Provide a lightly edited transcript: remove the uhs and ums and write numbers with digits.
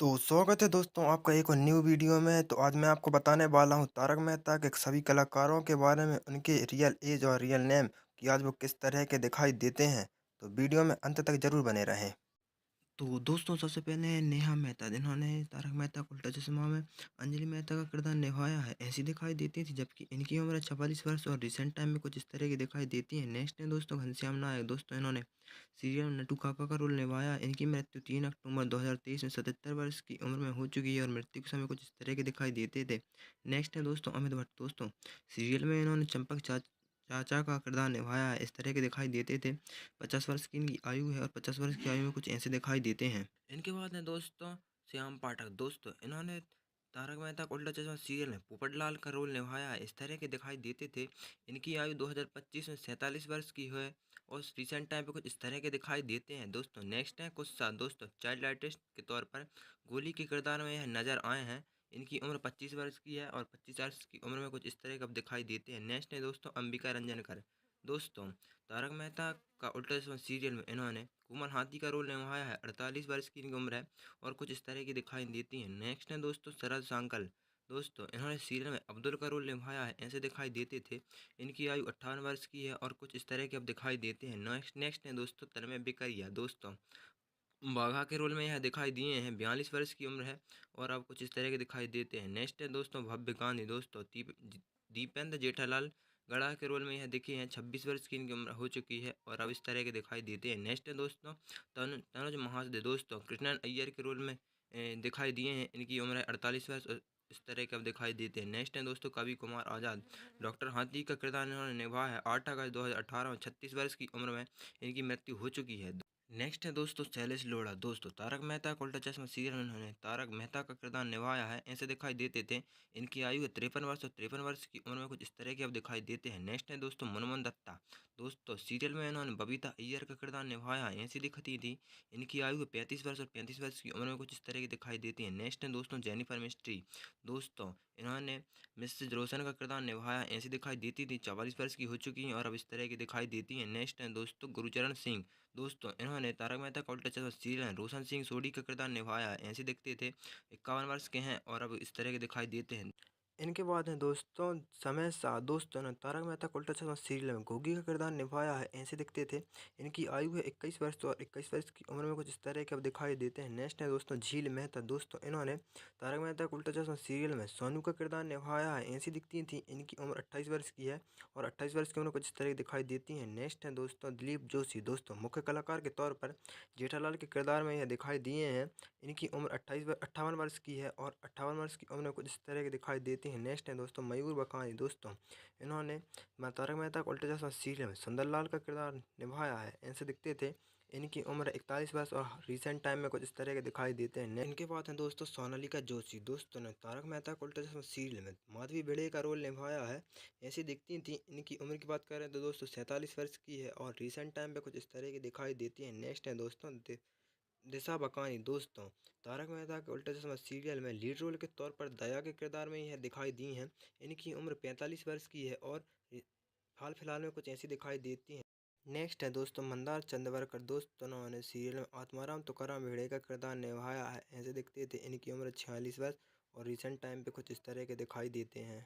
तो स्वागत है दोस्तों आपका एक और न्यू वीडियो में। तो आज मैं आपको बताने वाला हूँ तारक मेहता के सभी कलाकारों के बारे में, उनके रियल एज और रियल नेम कि आज वो किस तरह के दिखाई देते हैं। तो वीडियो में अंत तक जरूर बने रहें। तो दोस्तों सबसे पहले नेहा मेहता, जिन्होंने तारक मेहता का उल्टा चश्मा में अंजलि मेहता का किरदार निभाया है, ऐसी दिखाई देती थी, जबकि इनकी उम्र 44 वर्ष और रिसेंट टाइम में कुछ इस तरह की दिखाई देती है। नेक्स्ट है दोस्तों घनश्याम नायक। दोस्तों इन्होंने सीरियल नटू काका का रोल निभाया। इनकी मृत्यु 3 अक्टूबर 2023 में 77 वर्ष की उम्र में हो चुकी है और मृत्यु के समय कुछ इस तरह के दिखाई देते थे। नेक्स्ट है दोस्तों अमित भट्ट। दोस्तों सीरियल में इन्होंने चंपक चाचा का किरदार निभाया है। इस तरह के दिखाई देते थे। 50 वर्ष की इनकी आयु है और 50 वर्ष की आयु में कुछ ऐसे दिखाई देते हैं। इनके बाद है दोस्तों श्याम पाठक। दोस्तों इन्होंने तारक मेहता का उल्टा चश्मा सीरियल में पोपटलाल का रोल निभाया है। इस तरह के दिखाई देते थे। इनकी आयु 2025 में 47 वर्ष की है और रिसेंट टाइम पे कुछ इस तरह के दिखाई देते हैं। दोस्तों नेक्स्ट है गुस्सा। दोस्तों चाइल्ड आर्टिस्ट के तौर पर गोली के किरदार में यह नजर आए हैं। इनकी उम्र 25 वर्ष की है और 25 वर्ष की उम्र में कुछ इस तरह का दिखाई देते हैं। नेक्स्ट है दोस्तों अंबिका रंजनकर। दोस्तों तारक मेहता का उल्टा चश्मा सीरियल में इन्होंने कुमल हाथी का रोल निभाया है। 48 वर्ष की इनकी उम्र है और कुछ इस तरह की दिखाई देती है। नेक्स्ट है दोस्तों शरद सांकल। दोस्तों इन्होंने सीरियल में अब्दुल का रोल निभाया है। ऐसे दिखाई देते थे। इनकी आयु 58 वर्ष की है और कुछ इस तरह के अब दिखाई देते हैं। नेक्स्ट नेक्स्ट है दोस्तों तन्मय बिकरिया। दोस्तों बाघा के रोल में यह दिखाई दिए हैं। 42 वर्ष की उम्र है और अब कुछ इस तरह के दिखाई देते हैं। नेक्स्ट है दोस्तों भव्य गांधी। दोस्तों दीपेंद्र जेठालाल गड़ा के रोल में यह दिखे हैं। 26 वर्ष की इनकी उम्र हो चुकी है और अब इस तरह के दिखाई देते हैं। नेक्स्ट है दोस्तों तनुज महासदे। दोस्तों कृष्णन अय्यर के रोल में दिखाई दिए हैं। इनकी उम्र है 48 वर्ष और इस तरह के अब दिखाई देते हैं। नेक्स्ट है दोस्तों कवि कुमार आज़ाद। डॉक्टर हाथी का किरदार इन्होंने निभाया है। 8 अगस्त 2018 में 36 वर्ष की उम्र में इनकी मृत्यु हो चुकी है। नेक्स्ट है दोस्तों शैलेश लोढ़ा। दोस्तों तारक मेहता का उल्टा चश्मा सीरियल में उन्होंने तारक मेहता का किरदार निभाया है। ऐसे दिखाई देते थे। इनकी आयु है 53 वर्ष और 53 वर्ष की उम्र में कुछ इस तरह के अब दिखाई देते हैं। नेक्स्ट है दोस्तों मनमोहन दत्ता। दोस्तों सीरियल में इन्होंने बबीता अय्यर का किरदार निभाया है। ऐसी दिखती थी। इनकी आयु है 35 वर्ष और 35 वर्ष की उम्र में कुछ इस तरह की दिखाई देती है। नेक्स्ट है दोस्तों जेनिफर मिस्ट्री। दोस्तों इन्होंने मिसेज रोशन का किरदार निभाया। ऐसी दिखाई देती थी। 44 वर्ष की हो चुकी हैं और अब इस तरह की दिखाई देती हैं। नेक्स्ट है दोस्तों गुरुचरण सिंह। दोस्तों इन्होंने तारक मेहता का उल्टा चश्मा सीरियल में रोशन सिंह सोढ़ी का किरदार निभाया है। ऐसे दिखते थे। 51 वर्ष के हैं और अब इस तरह के दिखाई देते हैं। इनके बाद हैं दोस्तों समय शाह। दोस्तों ने तारक मेहता का उल्टा चश्मा सीरियल में गोगी का किरदार निभाया है। ऐसे दिखते थे। इनकी आयु है 21 वर्ष और 21 वर्ष की उम्र में कुछ इस तरह के अब दिखाई देते हैं। नेक्स्ट है दोस्तों झील मेहता। दोस्तों इन्होंने तारक मेहता का उल्टा चश्मा सीरियल में सोनू का किरदार निभाया है। ऐसी दिखती थी। इनकी उम्र 28 वर्ष की है और 28 वर्ष की उम्र कुछ इस तरह की दिखाई देती है। नेक्स्ट है दोस्तों दिलीप जोशी। दोस्तों मुख्य कलाकार के तौर पर जेठालाल के किरदार में यह दिखाई दिए हैं। इनकी उम्र 58 वर्ष की है और 58 वर्ष की उम्र में कुछ इस तरह की दिखाई देती है। नेक्स्ट है दोस्तों मयूर बकानी। दोस्तों इन्होंने तारक मेहता का उल्टा चश्मा सीरियल में सुंदरलाल का किरदार निभाया है। ऐसे दिखते थे। इनकी उम्र 41 वर्ष और रिसेंट टाइम में कुछ इस तरह के दिखाई देते हैं। इनके बाद हैं दोस्तों सोनालिका जोशी। दोस्तों ने तारक मेहता का उल्टा चश्मा सीरियल में माधवी भिड़े का रोल निभाया है। ऐसी दिखती थी। इनकी उम्र की बात करें तो दोस्तों 47 वर्ष की है और रिसेंट टाइम पे कुछ इस तरह की दिखाई देती है। नेक्स्ट है दोस्तों दिशा बकानी। दोस्तों तारक मेहता के उल्टा चश्मा सीरियल में लीड रोल के तौर पर दया के किरदार में यह दिखाई दी हैं। इनकी उम्र 45 वर्ष की है और हाल फिलहाल में कुछ ऐसी दिखाई देती हैं। नेक्स्ट है दोस्तों मंदार चंद्रवरकर। दोस्तों उन्होंने सीरियल में आत्माराम तुकाराम भिड़े का किरदार निभाया है। ऐसे दिखते थे। इनकी उम्र 46 वर्ष और रिसेंट टाइम पे कुछ इस तरह के दिखाई देते हैं।